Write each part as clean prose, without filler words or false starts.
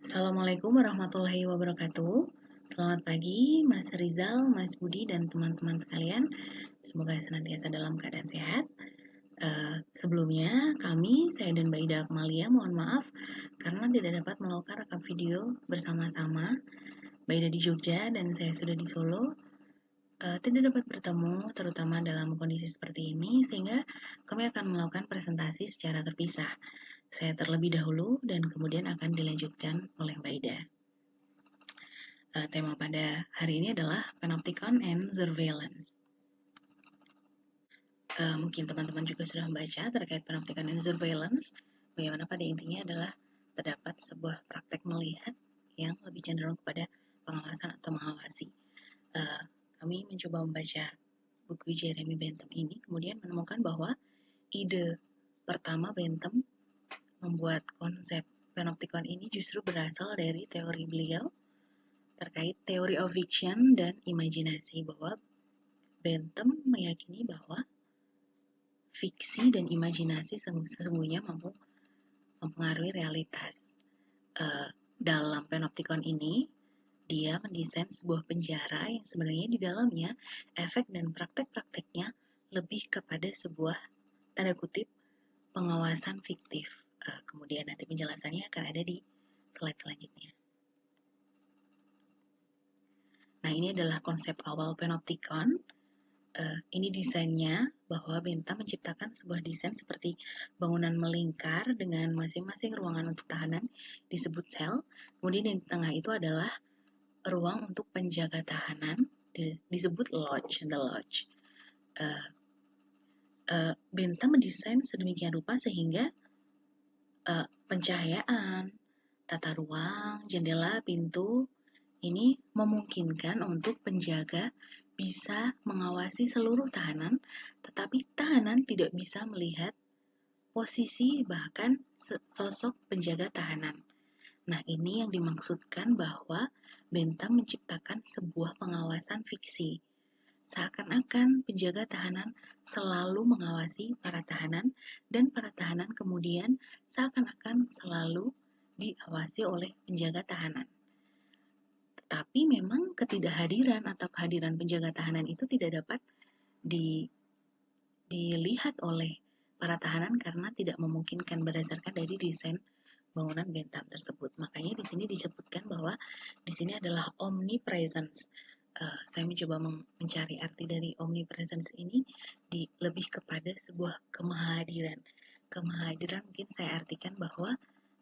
Assalamualaikum warahmatullahi wabarakatuh. Selamat pagi, Mas Rizal, Mas Budi, dan teman-teman sekalian. Semoga senantiasa dalam keadaan sehat. Sebelumnya, saya dan Mbak Ida Akmalia mohon maaf karena tidak dapat melakukan rekam video bersama-sama. Mbak Ida di Jogja dan saya sudah di Solo. Tidak dapat bertemu, terutama dalam kondisi seperti ini, sehingga kami akan melakukan presentasi secara terpisah. Saya terlebih dahulu dan kemudian akan dilanjutkan oleh Mbak Ida. Tema pada hari ini adalah Panopticon and Surveillance. Mungkin teman-teman juga sudah membaca terkait Panopticon and Surveillance, bagaimana pada intinya adalah terdapat sebuah praktek melihat yang lebih cenderung kepada pengawasan atau mengawasi. Kami mencoba membaca buku Jeremy Bentham ini, kemudian menemukan bahwa ide pertama Bentham membuat konsep Panopticon ini justru berasal dari teori beliau terkait teori of fiction dan imajinasi, bahwa Bentham meyakini bahwa fiksi dan imajinasi sesungguhnya mampu mempengaruhi realitas. Dalam Panopticon ini, dia mendesain sebuah penjara yang sebenarnya di dalamnya efek dan praktek-prakteknya lebih kepada sebuah tanda kutip pengawasan fiktif. Kemudian nanti penjelasannya akan ada di slide selanjutnya. Nah, ini adalah konsep awal Panopticon. Ini desainnya bahwa Bentham menciptakan sebuah desain seperti bangunan melingkar dengan masing-masing ruangan untuk tahanan disebut sel. Kemudian di tengah itu adalah ruang untuk penjaga tahanan disebut lodge, the lodge. Bentham mendesain sedemikian rupa sehingga pencahayaan, tata ruang, jendela, pintu ini memungkinkan untuk penjaga bisa mengawasi seluruh tahanan, tetapi tahanan tidak bisa melihat posisi bahkan sosok penjaga tahanan. Nah, ini yang dimaksudkan bahwa Bentham menciptakan sebuah pengawasan fiksi. Seakan-akan penjaga tahanan selalu mengawasi para tahanan, dan para tahanan kemudian seakan-akan selalu diawasi oleh penjaga tahanan. Tapi memang ketidakhadiran atau kehadiran penjaga tahanan itu tidak dapat dilihat oleh para tahanan karena tidak memungkinkan berdasarkan dari desain bangunan Bentham tersebut. Makanya di sini disebutkan bahwa di sini adalah omnipresence. Saya mencoba mencari arti dari omnipresence ini lebih kepada sebuah kemahadiran. Kemahadiran mungkin saya artikan bahwa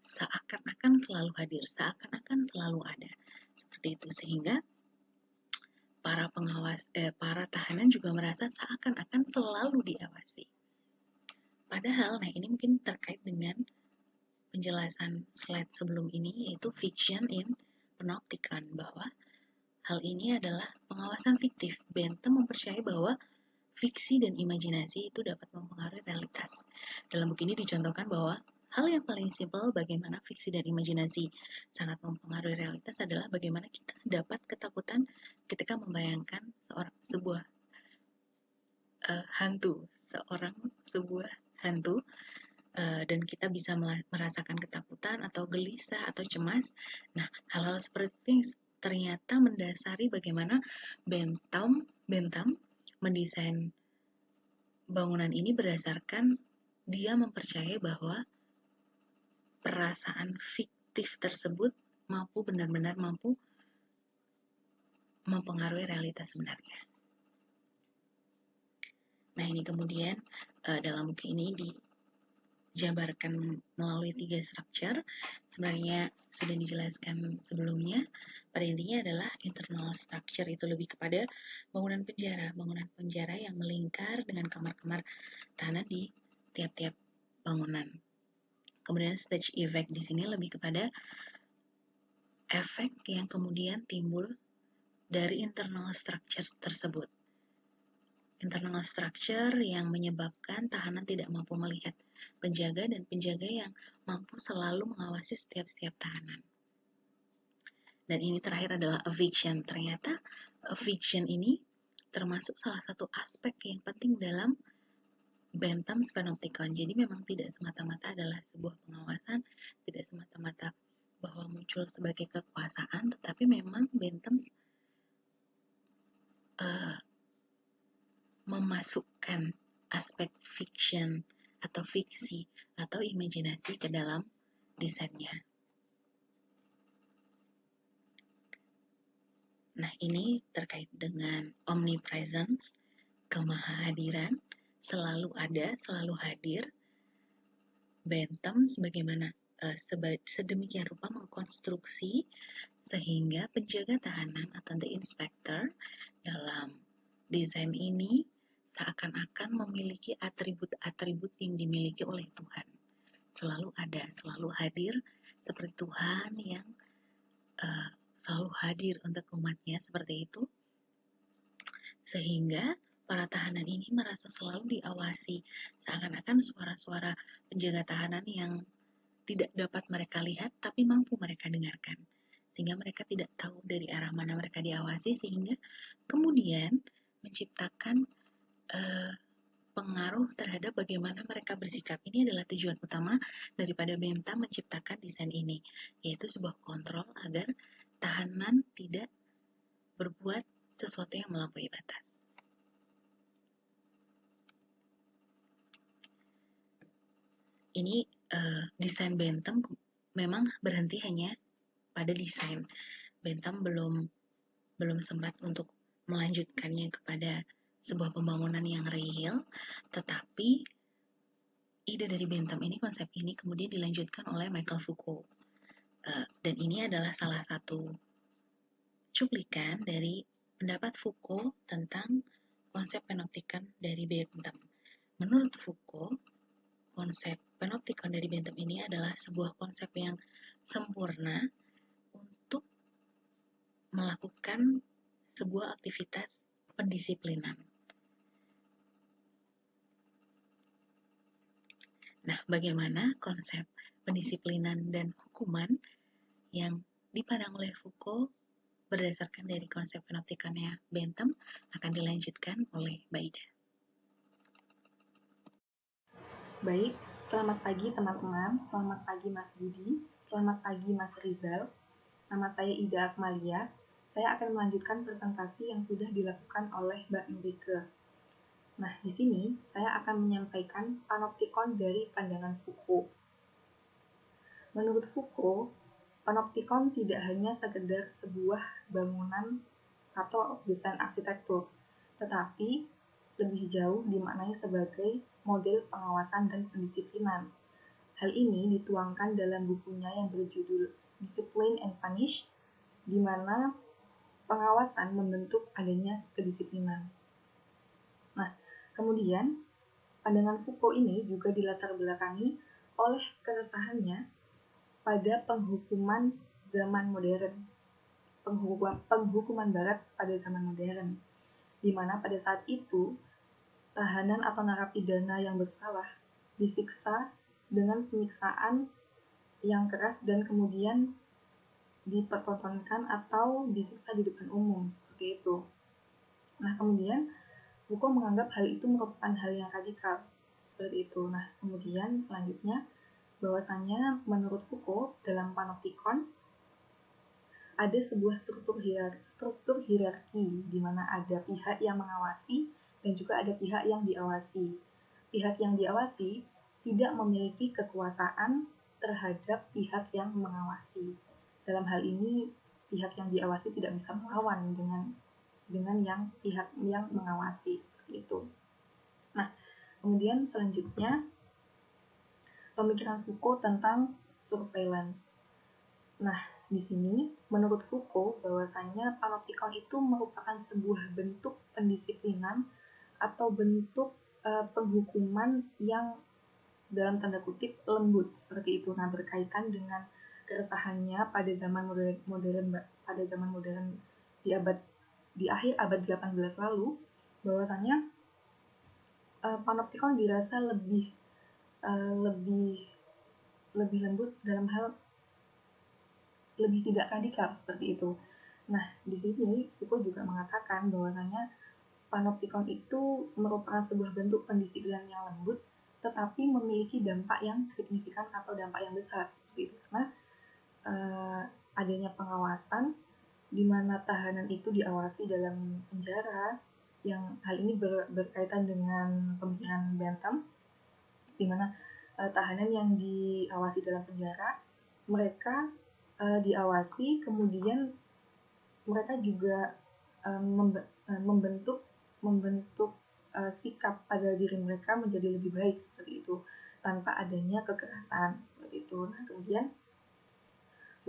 seakan-akan selalu hadir, seakan-akan selalu ada. Seperti itu, sehingga para tahanan juga merasa seakan-akan selalu diawasi. Padahal, nah ini mungkin terkait dengan penjelasan slide sebelum ini, yaitu fiction in Panopticon, bahwa hal ini adalah pengawasan fiktif. Bentham mempercayai bahwa fiksi dan imajinasi itu dapat mempengaruhi realitas. Dalam buku ini dicontohkan bahwa hal yang paling simpel bagaimana fiksi dan imajinasi sangat mempengaruhi realitas adalah bagaimana kita dapat ketakutan ketika membayangkan sebuah hantu, dan kita bisa merasakan ketakutan atau gelisah atau cemas. Nah, hal-hal seperti ini ternyata mendasari bagaimana Bentham mendesain bangunan ini berdasarkan dia mempercayai bahwa perasaan fiktif tersebut benar-benar mampu mempengaruhi realitas sebenarnya. Nah, ini kemudian dalam buku ini dijabarkan melalui 3 structure. Sebenarnya sudah dijelaskan sebelumnya. Pada intinya adalah internal structure itu lebih kepada bangunan penjara yang melingkar dengan kamar-kamar tahanan di tiap-tiap bangunan. Kemudian stage effect di sini lebih kepada efek yang kemudian timbul dari internal structure tersebut. Internal structure yang menyebabkan tahanan tidak mampu melihat penjaga dan penjaga yang mampu selalu mengawasi setiap tahanan. Dan ini terakhir adalah eviction. Ternyata eviction ini termasuk salah satu aspek yang penting dalam Bentham's Panopticon. Jadi memang tidak semata-mata adalah sebuah pengawasan, tidak semata-mata bahwa muncul sebagai kekuasaan, tetapi memang Bentham memasukkan aspek fiction atau fiksi atau imajinasi ke dalam desainnya. Nah, ini terkait dengan omnipresence, kemahahadiran, selalu ada, selalu hadir. Bentham sebagaimana sedemikian rupa mengkonstruksi sehingga penjaga tahanan atau the inspector dalam desain ini seakan-akan memiliki atribut-atribut yang dimiliki oleh Tuhan. Selalu ada, selalu hadir seperti Tuhan yang selalu hadir untuk umatnya seperti itu. Sehingga para tahanan ini merasa selalu diawasi, seakan-akan suara-suara penjaga tahanan yang tidak dapat mereka lihat tapi mampu mereka dengarkan. Sehingga mereka tidak tahu dari arah mana mereka diawasi, sehingga kemudian menciptakan pengaruh terhadap bagaimana mereka bersikap. Ini adalah tujuan utama daripada Bentham menciptakan desain ini, yaitu sebuah kontrol agar tahanan tidak berbuat sesuatu yang melampaui batas. Ini desain Bentham memang berhenti hanya pada desain. Bentham belum sempat untuk melanjutkannya kepada sebuah pembangunan yang real, tetapi ide dari Bentham ini, konsep ini kemudian dilanjutkan oleh Michael Foucault. Dan ini adalah salah satu cuplikan dari pendapat Foucault tentang konsep panoptikon dari Bentham. Menurut Foucault, konsep panoptikon dari Bentham ini adalah sebuah konsep yang sempurna untuk melakukan sebuah aktivitas pendisiplinan. Nah, bagaimana konsep pendisiplinan dan hukuman yang dipandang oleh Foucault berdasarkan dari konsep panoptikonnya Bentham akan dilanjutkan oleh Baida. Baik, selamat pagi teman-teman, selamat pagi Mas Budi, selamat pagi Mas Rizal. Nama saya Ida Akmalia. Saya akan melanjutkan presentasi yang sudah dilakukan oleh Mbak Nurike. Nah, di sini saya akan menyampaikan panoptikon dari pandangan Foucault. Menurut Foucault, panoptikon tidak hanya sekedar sebuah bangunan atau desain arsitektur, tetapi lebih jauh dimaknai sebagai model pengawasan dan pendisiplinan. Hal ini dituangkan dalam bukunya yang berjudul Discipline and Punish, di mana pengawasan membentuk adanya kedisiplinan. Nah, kemudian pandangan Foucault ini juga dilatar belakangi oleh keresahannya pada penghukuman zaman modern, penghukuman barat pada zaman modern, di mana pada saat itu tahanan atau narapidana yang bersalah disiksa dengan penyiksaan yang keras dan kemudian dipertontonkan atau disiksa di depan umum, seperti itu. Nah, kemudian Foucault menganggap hal itu merupakan hal yang radikal, seperti itu. Nah, kemudian selanjutnya bahwasanya menurut Foucault dalam panoptikon ada sebuah struktur hierarki di mana ada pihak yang mengawasi dan juga ada pihak yang diawasi. Pihak yang diawasi tidak memiliki kekuasaan terhadap pihak yang mengawasi. Dalam hal ini, pihak yang diawasi tidak bisa melawan dengan yang pihak yang mengawasi, seperti itu. Nah, kemudian selanjutnya pemikiran Foucault tentang surveillance. Nah, di sini menurut Foucault bahwasanya panoptikon itu merupakan sebuah bentuk pendisiplinan atau bentuk penghukuman yang dalam tanda kutip lembut, seperti itu. Nah, berkaitan dengan keresahannya pada zaman modern di akhir abad 18 lalu, bahwasanya panoptikon dirasa lebih lembut dalam hal lebih tidak radikal, seperti itu. Nah, di sini Foucault juga mengatakan bahwasanya panoptikon itu merupakan sebuah bentuk pendisiplinan yang lembut, tetapi memiliki dampak yang signifikan atau dampak yang besar, seperti itu. Karena adanya pengawasan di mana tahanan itu diawasi dalam penjara, yang hal ini berkaitan dengan pemikiran Bentham, di mana tahanan yang diawasi dalam penjara, mereka diawasi, kemudian mereka juga membentuk sikap pada diri mereka menjadi lebih baik seperti itu, tanpa adanya kekerasan seperti itu. Nah, kemudian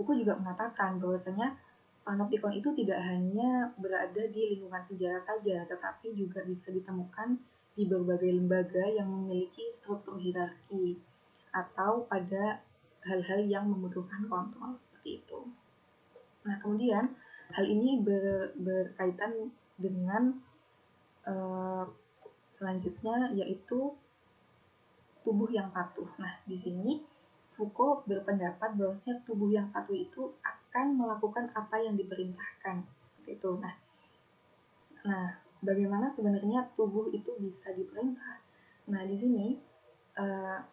buku juga mengatakan bahwasanya panoptikon itu tidak hanya berada di lingkungan penjara saja, tetapi juga bisa ditemukan di berbagai lembaga yang memiliki struktur hierarki atau pada hal-hal yang membutuhkan kontrol seperti itu. Nah, kemudian hal ini berkaitan dengan selanjutnya, yaitu tubuh yang patuh. Nah, di sini Foucault berpendapat bahwasanya tubuh yang patuh itu akan melakukan apa yang diperintahkan. Seperti itu. Nah, bagaimana sebenarnya tubuh itu bisa diperintah? Nah, di sini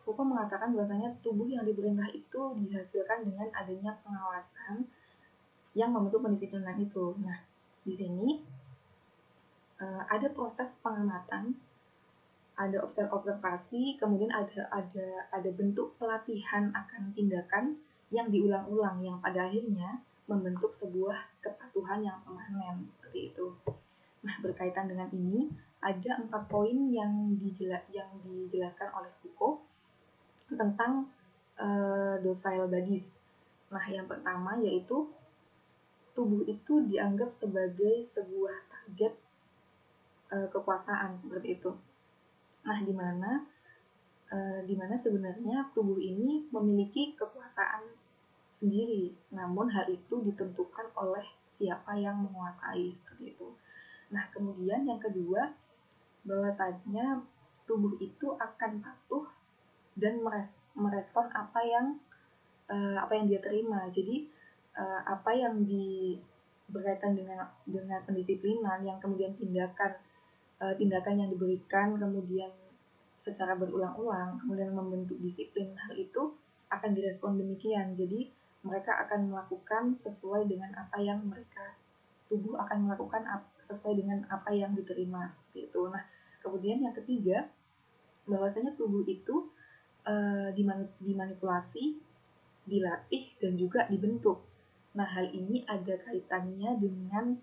Foucault mengatakan bahwasanya tubuh yang diperintah itu dihasilkan dengan adanya pengawasan yang membentuk pendisiplinan itu. Nah, di sini ada proses pengamatan, ada observasi, kemudian ada bentuk pelatihan akan tindakan yang diulang-ulang, yang pada akhirnya membentuk sebuah kepatuhan yang permanen seperti itu. Nah, berkaitan dengan ini, ada 4 poin yang dijelaskan oleh Foucault tentang docile bodies. Nah, yang pertama yaitu tubuh itu dianggap sebagai sebuah target kekuasaan seperti itu. Nah, di mana sebenarnya tubuh ini memiliki kekuasaan sendiri, namun hal itu ditentukan oleh siapa yang menguasai seperti itu. Nah, kemudian yang kedua, bahwasanya tubuh itu akan patuh dan merespon apa yang dia terima. Jadi apa yang berkaitan dengan pendisiplinan, yang kemudian tindakan yang diberikan kemudian secara berulang-ulang, kemudian membentuk disiplin, hal itu akan direspon demikian. Jadi mereka akan melakukan sesuai dengan apa yang tubuh akan melakukan sesuai dengan apa yang diterima seperti itu. Nah, kemudian yang ketiga, bahwasanya tubuh itu dimanipulasi, dilatih, dan juga dibentuk. Nah, hal ini ada kaitannya dengan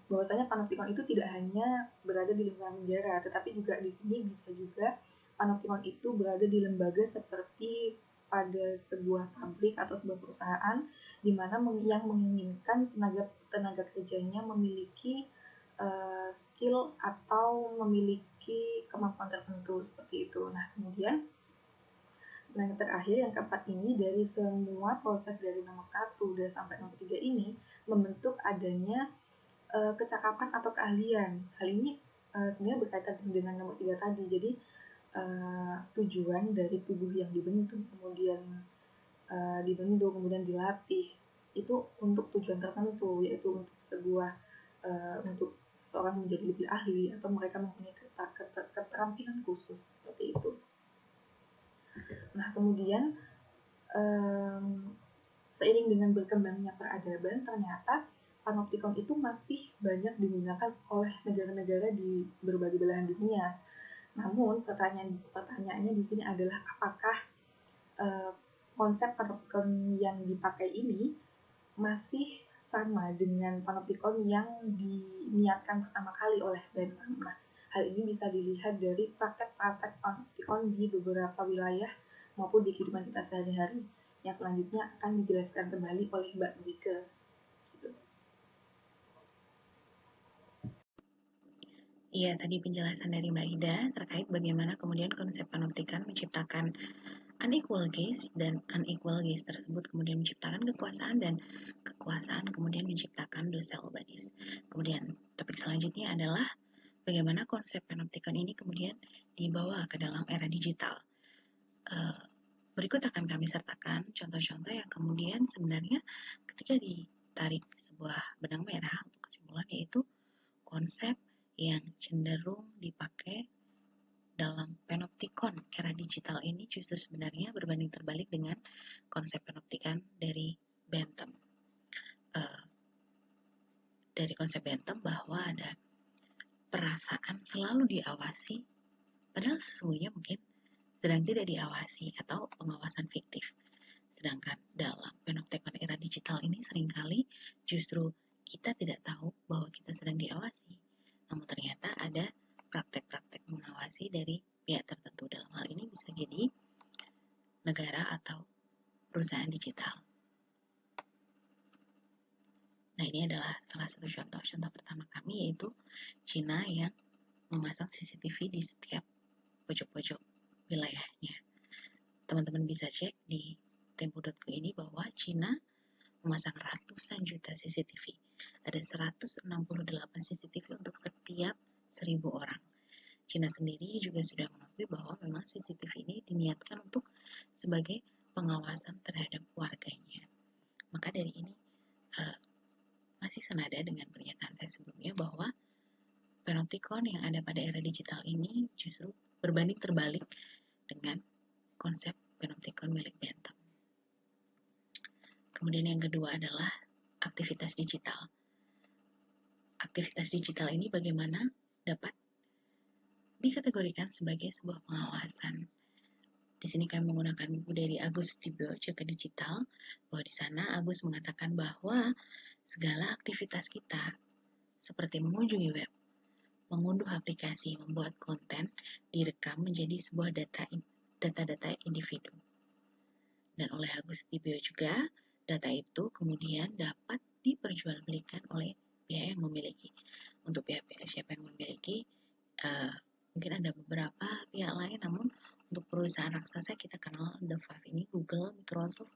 bahwasanya panoptikon itu tidak hanya berada di lingkungan penjara, tetapi juga di sini bisa juga panoptikon itu berada di lembaga seperti pada sebuah pabrik atau sebuah perusahaan, di mana yang menginginkan tenaga kerjanya memiliki skill atau memiliki kemampuan tertentu seperti itu. Nah, kemudian yang terakhir, yang keempat ini, dari semua proses dari nomor 1 dan sampai nomor 3 ini membentuk adanya kecakapan atau keahlian. Hal ini sebenarnya berkaitan dengan nomor 3 tadi. Jadi tujuan dari tubuh yang dibentuk, kemudian dilatih, itu untuk tujuan tertentu, yaitu untuk seorang menjadi lebih ahli atau mereka mempunyai keterampilan khusus seperti itu. Nah, kemudian seiring dengan berkembangnya peradaban, ternyata panoptikon itu masih banyak digunakan oleh negara-negara di berbagai belahan dunia. Namun pertanyaannya di sini adalah apakah konsep panoptikon yang dipakai ini masih sama dengan panoptikon yang diniatkan pertama kali oleh Bentham. Nah, hal ini bisa dilihat dari praktek-praktek panoptikon di beberapa wilayah maupun di kehidupan kita sehari-hari, yang selanjutnya akan dijelaskan kembali oleh Mbak Mika. Gitu. Iya, tadi penjelasan dari Mbak Ida terkait bagaimana kemudian konsep panoptikan menciptakan unequal gaze, dan unequal gaze tersebut kemudian menciptakan kekuasaan, dan kekuasaan kemudian menciptakan docile bodies. Kemudian topik selanjutnya adalah bagaimana konsep panoptikan ini kemudian dibawa ke dalam era digital. Berikut akan kami sertakan contoh-contoh yang kemudian sebenarnya ketika ditarik sebuah benang merah untuk kesimpulan, yaitu konsep yang cenderung dipakai dalam panoptikon era digital ini justru sebenarnya berbanding terbalik dengan konsep panoptikan dari Bentham. Dari konsep Bentham bahwa ada perasaan selalu diawasi, padahal sesungguhnya mungkin sedang tidak diawasi atau pengawasan fiktif. Sedangkan dalam panoptikon era digital ini seringkali justru kita tidak tahu bahwa kita sedang diawasi. Namun ternyata ada praktek-praktek mengawasi dari pihak tertentu. Dalam hal ini bisa jadi negara atau perusahaan digital. Nah, ini adalah salah satu contoh. Contoh pertama kami yaitu Cina yang memasang CCTV di setiap pojok-pojok wilayahnya. Teman-teman bisa cek di tempo.co ini bahwa Cina memasang ratusan juta CCTV. Ada 168 CCTV untuk setiap 1.000 orang. Cina sendiri juga sudah mengakui bahwa memang CCTV ini diniatkan untuk sebagai pengawasan terhadap warganya. Maka dari ini masih senada dengan pernyataan saya sebelumnya bahwa panoptikon yang ada pada era digital ini justru berbanding terbalik dengan konsep panoptikon milik Bentham. Kemudian yang kedua adalah aktivitas digital. Aktivitas digital ini bagaimana dapat dikategorikan sebagai sebuah pengawasan. Di sini kami menggunakan buku dari Agus Tibio, Jaga Digital, bahwa di sana Agus mengatakan bahwa segala aktivitas kita seperti mengunjungi web, mengunduh aplikasi, membuat konten, direkam menjadi sebuah data-data individu. Dan oleh Agus Tibio juga, data itu kemudian dapat diperjualbelikan oleh pihak yang memiliki. Untuk pihak-pihak siapa yang memiliki, mungkin ada beberapa pihak lain, namun untuk perusahaan raksasa kita kenal The Five ini, Google, Microsoft,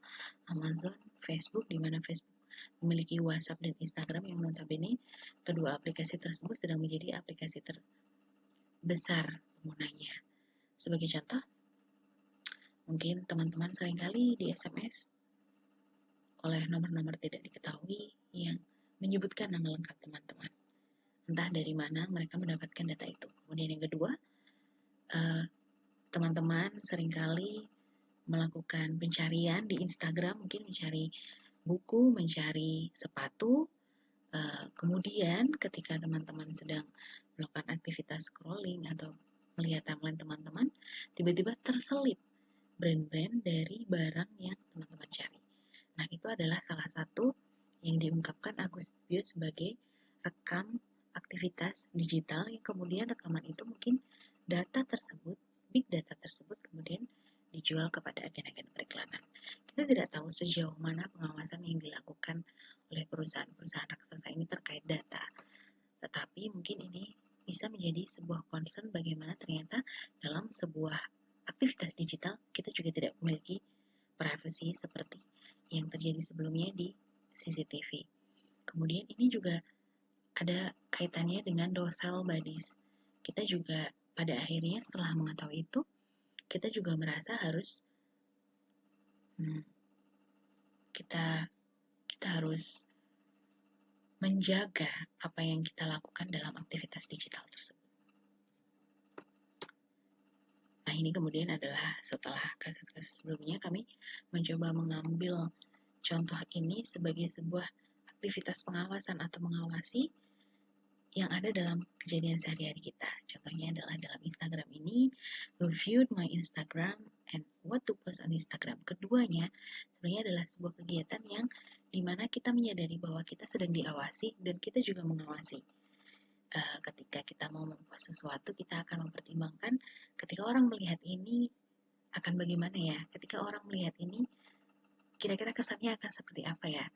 Amazon, Facebook, di mana Facebook memiliki WhatsApp dan Instagram yang notabene kedua aplikasi tersebut sedang menjadi aplikasi terbesar penggunanya. Sebagai contoh, mungkin teman-teman seringkali di SMS oleh nomor-nomor tidak diketahui yang menyebutkan nama lengkap teman-teman. Entah dari mana mereka mendapatkan data itu. Kemudian yang kedua, teman-teman seringkali melakukan pencarian di Instagram, mungkin mencari buku, mencari sepatu. Kemudian ketika teman-teman sedang melakukan aktivitas scrolling atau melihat timeline teman-teman, tiba-tiba terselip brand-brand dari barang yang teman-teman cari. Nah, itu adalah salah satu yang diungkapkan Agus Tibio sebagai rekam aktivitas digital yang kemudian rekaman itu mungkin data tersebut, big data tersebut kemudian dijual kepada agen-agen periklanan. Kita tidak tahu sejauh mana pengawasan yang dilakukan oleh perusahaan-perusahaan raksasa ini terkait data. Tetapi mungkin ini bisa menjadi sebuah concern bagaimana ternyata dalam sebuah aktivitas digital kita juga tidak memiliki privacy seperti yang terjadi sebelumnya di CCTV. Kemudian ini juga ada kaitannya dengan docile bodies. Kita juga pada akhirnya setelah mengetahui itu, kita juga merasa harus kita harus menjaga apa yang kita lakukan dalam aktivitas digital tersebut. Nah, ini kemudian adalah setelah kasus-kasus sebelumnya kami mencoba mengambil contoh ini sebagai sebuah aktivitas pengawasan atau mengawasi yang ada dalam kejadian sehari-hari kita. Contohnya adalah dalam Instagram ini, viewed my Instagram and what to post on Instagram. Keduanya sebenarnya adalah sebuah kegiatan yang dimana kita menyadari bahwa kita sedang diawasi dan kita juga mengawasi. Ketika kita mau mempost sesuatu, kita akan mempertimbangkan ketika orang melihat ini akan bagaimana ya. Ketika orang melihat ini, kira-kira kesannya akan seperti apa ya.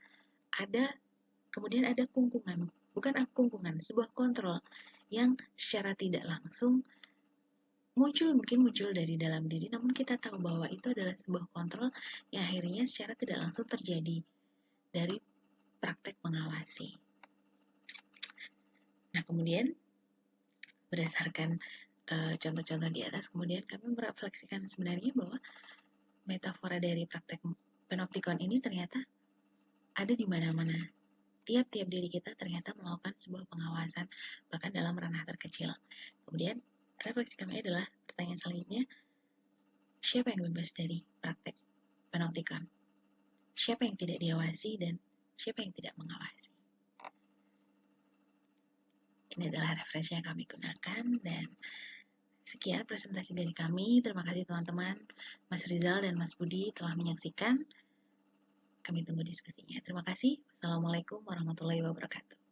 Kemudian ada kungkungan, bukan kungkungan, sebuah kontrol yang secara tidak langsung mungkin muncul dari dalam diri, namun kita tahu bahwa itu adalah sebuah kontrol yang akhirnya secara tidak langsung terjadi dari praktek mengawasi. Nah, kemudian berdasarkan contoh-contoh di atas, kemudian kami merefleksikan sebenarnya bahwa metafora dari praktek panoptikon ini ternyata ada di mana-mana. Tiap-tiap diri kita ternyata melakukan sebuah pengawasan, bahkan dalam ranah terkecil. Kemudian, refleksi kami adalah pertanyaan selanjutnya, siapa yang bebas dari praktek panoptikon? siapa yang tidak diawasi dan siapa yang tidak mengawasi. Ini adalah referensi yang kami gunakan, dan sekian presentasi dari kami. Terima kasih teman-teman, Mas Rizal dan Mas Budi telah menyaksikan. Kami tunggu diskusinya. Terima kasih. Assalamualaikum warahmatullahi wabarakatuh.